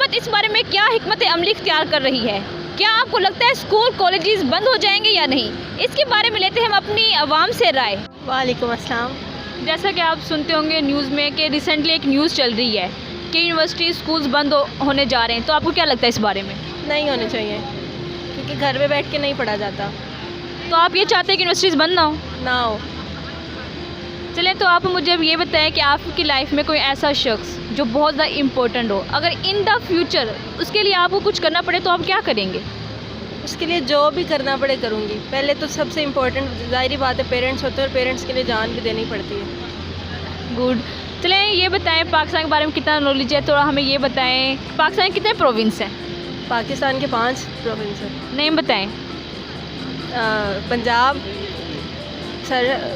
हुकूमत इस बारे में क्या हिकमत अमली इख्तियार कर रही है? क्या आपको लगता है स्कूल कॉलेजेस बंद हो जाएंगे या नहीं? इसके बारे में लेते हैं हम अपनी आवाम से राय। वालेकुम अस्सलाम। जैसा कि आप सुनते होंगे न्यूज़ में कि रिसेंटली एक न्यूज़ चल रही है कि यूनिवर्सिटी स्कूल्स बंद होने जा रहे हैं, तो आपको क्या लगता है इस बारे में? नहीं होने चाहिए क्योंकि घर पे बैठ के नहीं पढ़ा जाता। तो आप ये चाहते हैं कि यूनिवर्सिटीज़ बंद ना हो। चलें, तो आप मुझे अब ये बताएं कि आपकी लाइफ में कोई ऐसा शख्स जो बहुत ज़्यादा इम्पोर्टेंट हो, अगर इन द फ्यूचर उसके लिए आपको कुछ करना पड़े तो आप क्या करेंगे? उसके लिए जो भी करना पड़े करूँगी। पहले तो सबसे इम्पोर्टेंट ज़ाहिरी बात है पेरेंट्स होते हैं और पेरेंट्स के लिए जान भी देनी पड़ती है। गुड। चलें, ये बताएं पाकिस्तान के बारे में कितना नॉलेज है, थोड़ा हमें ये बताएं पाकिस्तान के कितने प्रोविंस हैं? पाकिस्तान के 5 प्रोविंस हैं। नेम बताएं।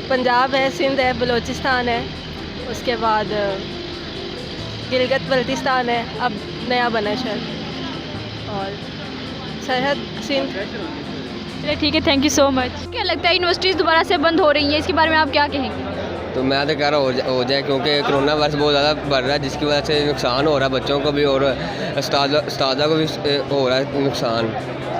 पंजाब है, सिंध है, बलूचिस्तान है, उसके बाद गिलगित बल्तिस्तान है, अब नया बना शायद, और सरहद सिंध। चलिए ठीक है, थैंक यू सो मच। क्या लगता है यूनिवर्सिटीज़ दोबारा से बंद हो रही हैं, इसके बारे में आप क्या कहेंगे? तो मैं तो कह रहा हो जाए क्योंकि कोरोना वायरस बहुत ज़्यादा बढ़ रहा है, जिसकी वजह से नुकसान हो रहा है बच्चों को भी और उस्तादा को भी हो रहा है नुकसान।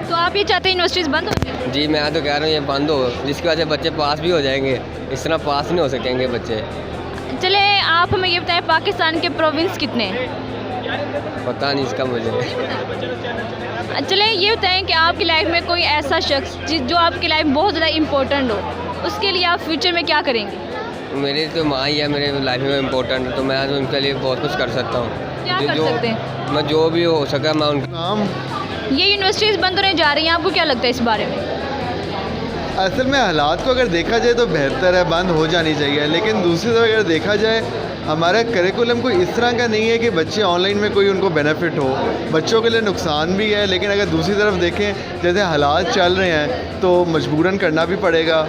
तो आप ये चाहते हैं यूनिवर्सिटीज़ बंद हो जाए? जी मैं तो कह रहा हूँ ये बंद हो, जिसकी वजह से बच्चे पास भी हो जाएंगे, इस तरह पास नहीं हो सकेंगे बच्चे। चले, आप हमें ये बताएं पाकिस्तान के प्रोविंस कितने हैं? पता नहीं इसका मुझे। चले, ये बताएं कि आपकी लाइफ में कोई ऐसा शख्स जो आपकी लाइफ में बहुत ज़्यादा इम्पोर्टेंट हो, उसके लिए आप फ्यूचर में क्या करेंगे? मेरी तो माँ ही है मेरे लाइफ में इम्पोर्टेंट, तो मैं तो उनके लिए बहुत कुछ कर सकता हूँ। क्या कर सकते हैं? मैं जो भी हो सका मैं उनका नाम। ये यूनिवर्सिटीज़ बंद होने जा रही हैं, आपको क्या लगता है इस बारे में? असल में हालात को अगर देखा जाए तो बेहतर है, बंद हो जानी चाहिए, लेकिन दूसरी तरफ अगर देखा जाए हमारा करिकुलम कोई इस तरह का नहीं है कि बच्चे ऑनलाइन में कोई उनको बेनिफिट हो। बच्चों के लिए नुकसान भी है, लेकिन अगर दूसरी तरफ देखें जैसे हालात चल रहे हैं तो मजबूरन करना भी पड़ेगा।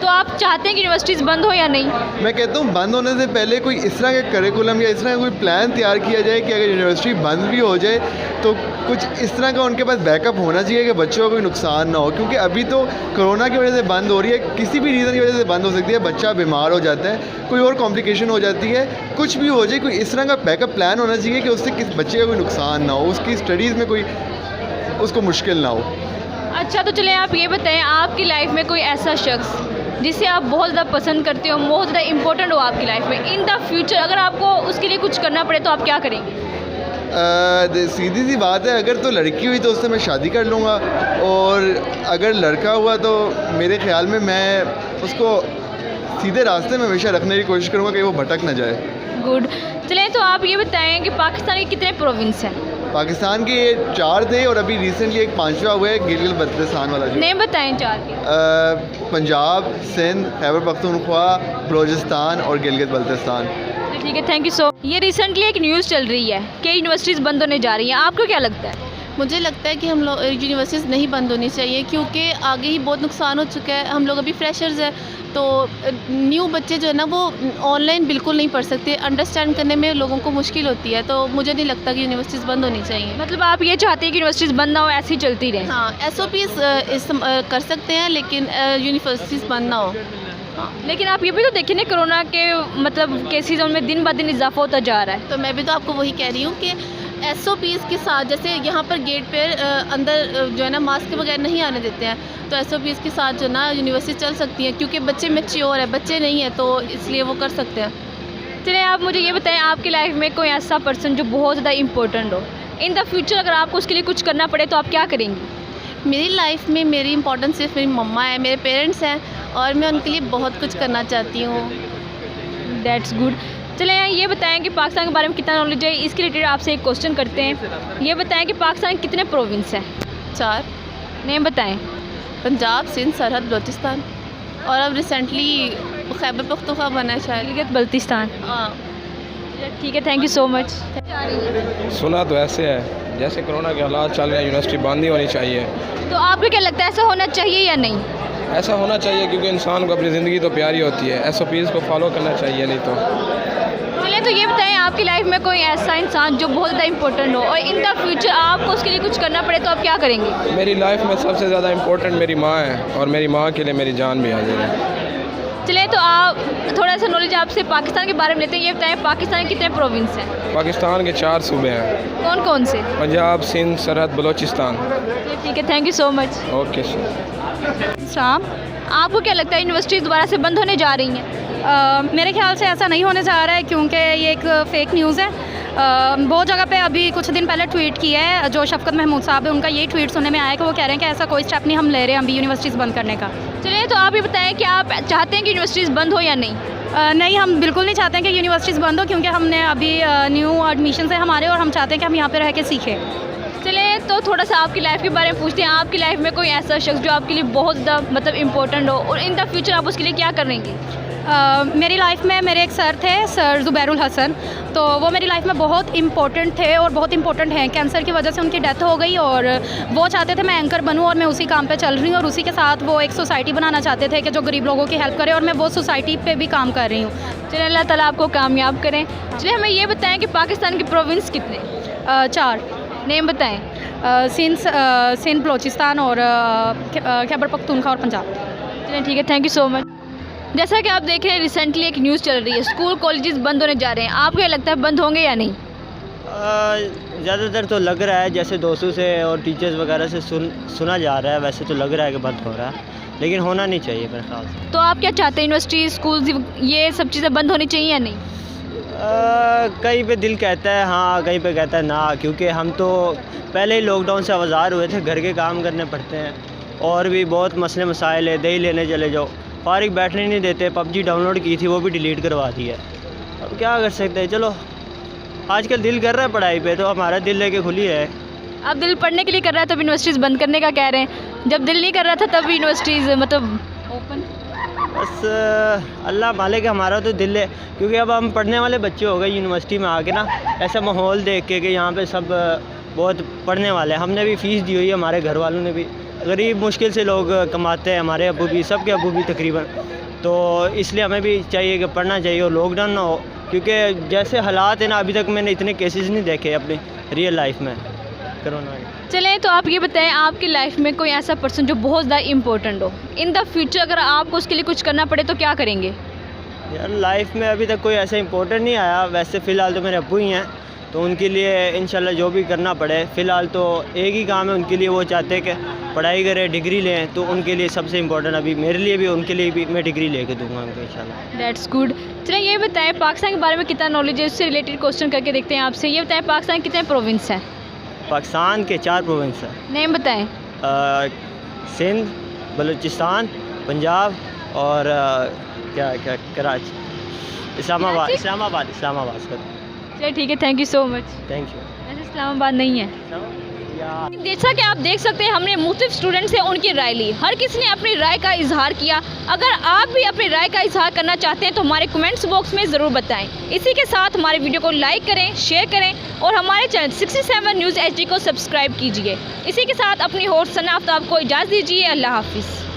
तो आप चाहते हैं कि यूनिवर्सिटीज़ बंद हो या नहीं? मैं कहता हूँ बंद होने से पहले कोई इस तरह का करिकुलम या इस तरह का कोई प्लान तैयार किया जाए कि अगर यूनिवर्सिटी बंद भी हो जाए तो कुछ इस तरह का उनके पास बैकअप होना चाहिए कि बच्चों को कोई नुकसान ना हो। क्योंकि अभी तो कोरोना की वजह से बंद हो रही है, किसी भी रीज़न की वजह से बंद हो सकती है, बच्चा बीमार हो जाता है, कोई और कॉम्प्लिकेशन हो जाती है, कुछ भी हो जाए, कोई इस तरह का बैकअप प्लान होना चाहिए कि उससे किस बच्चे का कोई नुकसान ना हो, उसकी स्टडीज़ में कोई उसको मुश्किल ना हो। अच्छा, तो चलें आप ये बताएं आपकी लाइफ में कोई ऐसा शख्स जिसे आप बहुत ज़्यादा पसंद करते हो, बहुत ज़्यादा इंपॉर्टेंट हो आपकी लाइफ में, इन द फ्यूचर अगर आपको उसके लिए कुछ करना पड़े तो आप क्या करेंगे? सीधी सी बात है, अगर तो लड़की हुई तो उससे मैं शादी कर लूँगा, और अगर लड़का हुआ तो मेरे ख़्याल में मैं उसको सीधे रास्ते में हमेशा रखने की कोशिश करूँगा कि वो भटक ना जाए। गुड। चलें, तो आप ये बताएं कि पाकिस्तान के कितने प्रोविंस हैं? पाकिस्तान के 4 थे और अभी रिसेंटली एक 5वां हुआ है, गिलगित बल्तिस्तान वाला। नेम बताएं 4 के। पंजाब, सिंध, खैबर पख्तूनख्वा, बलूचिस्तान और गिलगित बल्तिस्तान। ठीक है, थैंक यू सो। ये रिसेंटली एक न्यूज़ चल रही है कि यूनिवर्सिटीज़ बंद होने जा रही हैं, आपको क्या लगता है? मुझे लगता है कि हम लोग यूनिवर्सिटीज़ नहीं बंद होनी चाहिए, क्योंकि आगे ही बहुत नुकसान हो चुका है। हम लोग अभी फ्रेशर्स हैं, तो न्यू बच्चे जो है ना वो ऑनलाइन बिल्कुल नहीं पढ़ सकते, अंडरस्टैंड करने में लोगों को मुश्किल होती है, तो मुझे नहीं लगता कि यूनिवर्सिटीज़ बंद होनी चाहिए। मतलब आप ये चाहते हैं कि यूनिवर्सिटीज़ बंद ना हो, ऐसी चलती रहें? हाँ, SOPs कर सकते हैं, लेकिन यूनिवर्सिटीज़ बंद ना हो। हाँ, लेकिन आप ये भी तो देखिए ना, कोरोना के मतलब केसेस उनमें दिन ब दिन इजाफा होता जा रहा है। तो मैं भी तो आपको वही कह रही हूँ कि SOPs के साथ, जैसे यहाँ पर गेट पे अंदर जो है ना मास्क वगैरह नहीं आने देते हैं, तो SOPs के साथ जो ना यूनिवर्सिटी चल सकती है, क्योंकि बच्चे मैच्योर है, बच्चे नहीं है, तो इसलिए वो कर सकते हैं। चलिए, आप मुझे ये बताएं आपकी लाइफ में कोई ऐसा पर्सन जो बहुत ज़्यादा इंपॉर्टेंट हो, इन द फ्यूचर अगर आपको उसके लिए कुछ करना पड़े तो आप क्या करेंगी? मेरी लाइफ में मेरी इंपॉर्टेंस सिर्फ मेरी मम्मा है, मेरे पेरेंट्स हैं, और मैं उनके लिए बहुत कुछ करना चाहती हूँ। That's good. चलें, ये बताएं कि पाकिस्तान के बारे में कितना नॉलेज है, इसके रिलेटेड आपसे एक क्वेश्चन करते हैं। ये बताएं कि पाकिस्तान के कितने प्रोविंस हैं? 4। नेम बताएं। पंजाब, सिंध, सरहद, बलूचिस्तान, और अब रिसेंटली खैबर पख्तूनख्वा बना है शायद। गिलगित बल्तिस्तान। हाँ, ठीक है, थैंक यू सो मच। सुना तो ऐसे है जैसे कोरोना के हालात चल रहे हैं, यूनिवर्सिटी बंद ही होनी चाहिए। तो आपको क्या लगता है ऐसा होना चाहिए या नहीं? ऐसा होना चाहिए क्योंकि इंसान को अपनी ज़िंदगी तो प्यारी होती है, SOPs को फॉलो करना चाहिए, नहीं तो। चलिए, तो ये बताएं आपकी लाइफ में कोई ऐसा इंसान जो बहुत ज़्यादा इंपॉर्टेंट हो और इन द फ्यूचर आपको उसके लिए कुछ करना पड़े तो आप क्या करेंगे? मेरी लाइफ में सबसे ज़्यादा इम्पोर्टेंट मेरी माँ है, और मेरी माँ के लिए मेरी जान भी हाजिर है। चलिए तो आप थोड़ा सा नॉलेज आपसे पाकिस्तान के बारे में लेते हैं। ये बताएं पाकिस्तान के कितने प्रोविंस हैं? पाकिस्तान के 4 सूबे हैं, कौन कौन से? पंजाब, सिंध, सरहद, बलोचिस्तान। चलिए ठीक है, thank you so much. Okay sir. शाम आपको क्या लगता है यूनिवर्सिटीज़ दोबारा से बंद होने जा रही हैं? मेरे ख्याल से ऐसा नहीं होने जा रहा है, क्योंकि ये एक फेक न्यूज़ है। बहुत जगह पे अभी कुछ दिन पहले ट्वीट किया है जो शफकत महमूद साहब है, उनका यही ट्वीट सुनने में आया कि वो कह रहे हैं कि ऐसा कोई स्टेप नहीं हम ले रहे हैं अभी यूनिवर्सिटीज़ बंद करने का। चलिए तो आप ये बताएं कि आप चाहते हैं कि यूनिवर्सिटीज़ बंद हो या नहीं? नहीं, हम बिल्कुल नहीं चाहते हैं कि यूनिवर्सिटीज़ बंद हो, क्योंकि हमने अभी न्यू एडमिशन है हमारे और हम चाहते हैं कि हम यहाँ पे रह के सीखें। चलिए तो थोड़ा सा आपकी लाइफ के बारे में पूछते हैं। आपकी लाइफ में कोई ऐसा शख्स जो आपके लिए बहुत ज़्यादा मतलब इम्पोर्टेंट हो और इन द फ्यूचर आप उसके लिए क्या करेंगे? मेरी लाइफ में मेरे एक सर थे, सर ज़ुबैरुल हसन, तो वो मेरी लाइफ में बहुत इम्पोर्टेंट थे और बहुत इम्पोर्टेंट हैं। कैंसर की वजह से उनकी डेथ हो गई और वो चाहते थे मैं एंकर बनूं और मैं उसी काम पे चल रही हूँ, और उसी के साथ वो एक सोसाइटी बनाना चाहते थे कि जो गरीब लोगों की हेल्प करे, और मैं वो सोसाइटी पे भी काम कर रही हूँ। चलिए अल्लाह ताला आपको कामयाब करें। चलिए हमें ये बताएं कि पाकिस्तान के प्रोविंस कितने? 4 नेम बताएं। सिंध, बलोचिस्तान और खैबर पख्तूनख्वा और पंजाब। चलिए ठीक है, थैंक यू सो मच। जैसा कि आप देख रहे हैं रिसेंटली एक न्यूज़ चल रही है, स्कूल कॉलेजेस बंद होने जा रहे हैं। आपको क्या लगता है बंद होंगे या नहीं? ज़्यादातर तो लग रहा है, जैसे दोस्तों से और टीचर्स वगैरह से सुना जा रहा है, वैसे तो लग रहा है कि बंद हो रहा है, लेकिन होना नहीं चाहिए मेरे ख्याल से। तो आप क्या चाहते हैं, यूनिवर्सिटी स्कूल ये सब चीज़ें बंद होनी चाहिए या नहीं? कहीं पे दिल कहता है हाँ, कहीं पे कहता है ना, क्योंकि हम तो पहले ही लॉकडाउन से आवाज़ार हुए थे, घर के काम करने पड़ते हैं और भी बहुत मसले मसाइल है। दही लेने चले जाओ, फारिग बैठने नहीं देते। पबजी डाउनलोड की थी, वो भी डिलीट करवा दी है। अब क्या कर सकते हैं, चलो आजकल दिल कर रहा है पढ़ाई पे, तो हमारा दिल लेके खुली है। अब दिल पढ़ने के लिए कर रहा है तब यूनिवर्सिटीज़ बंद करने का कह रहे हैं, जब दिल नहीं कर रहा था तब यूनिवर्सिटीज़ मतलब ओपन। बस अल्लाह मालिक, हमारा तो दिल है, क्योंकि अब हम पढ़ने वाले बच्चे हो गए यूनिवर्सिटी में आके ना, ऐसा माहौल देख के कि यहाँ पे सब बहुत पढ़ने वाले हैं। हमने भी फ़ीस दी हुई है, हमारे घर वालों ने भी। गरीब मुश्किल से लोग कमाते हैं, हमारे अबू भी, सबके अबू भी तकरीबन, तो इसलिए हमें भी चाहिए कि पढ़ना चाहिए और लॉकडाउन ना हो, क्योंकि जैसे हालात हैं ना, अभी तक मैंने इतने केसेस नहीं देखे अपनी रियल लाइफ में कोरोना के। चलें तो आप ये बताएं, आपकी लाइफ में कोई ऐसा पर्सन जो बहुत ज़्यादा इम्पोर्टेंट हो, इन द फ्यूचर अगर आपको उसके लिए कुछ करना पड़े तो क्या करेंगे? यार लाइफ में अभी तक कोई ऐसा इम्पोर्टेंट नहीं आया, वैसे फ़िलहाल तो मेरे अब्बू ही हैं, तो उनके लिए इंशाल्लाह जो भी करना पड़े। फ़िलहाल तो एक ही काम है उनके लिए, वो चाहते हैं कि पढ़ाई करें, डिग्री लें, तो उनके लिए सबसे इम्पोर्टेंट अभी मेरे लिए भी, उनके लिए भी मैं डिग्री लेके दूंगा उनको इंशाल्लाह। That's good. चलें ये बताएं पाकिस्तान के बारे में कितना नॉलेज है, उससे रिलेटेड क्वेश्चन करके देखते हैं आपसे। ये बताएं पाकिस्तान के कितने प्रोविंस हैं? पाकिस्तान के 4 प्रोविंस हैं। नेम बताएं। सिंध, बलूचिस्तान, पंजाब और क्या क्या कराची, इस्लामाबाद। चलिए ठीक है, thank you so much. Thank you. ऐसे इस्लामाबाद नहीं है। जैसा कि आप देख सकते हैं, हमने मुख्तलिफ स्टूडेंट से उनकी राय ली, हर किसी ने अपनी राय का इजहार किया। अगर आप भी अपनी राय का इजहार करना चाहते हैं तो हमारे कमेंट्स बॉक्स में ज़रूर बताएं। इसी के साथ हमारे वीडियो को लाइक करें, शेयर करें और हमारे चैनल 67 न्यूज़ HD को सब्सक्राइब कीजिए। इसी के साथ अपनी होस्ट सना आफ्ताब को इजाज़त दीजिए। अल्लाह हाफिज़।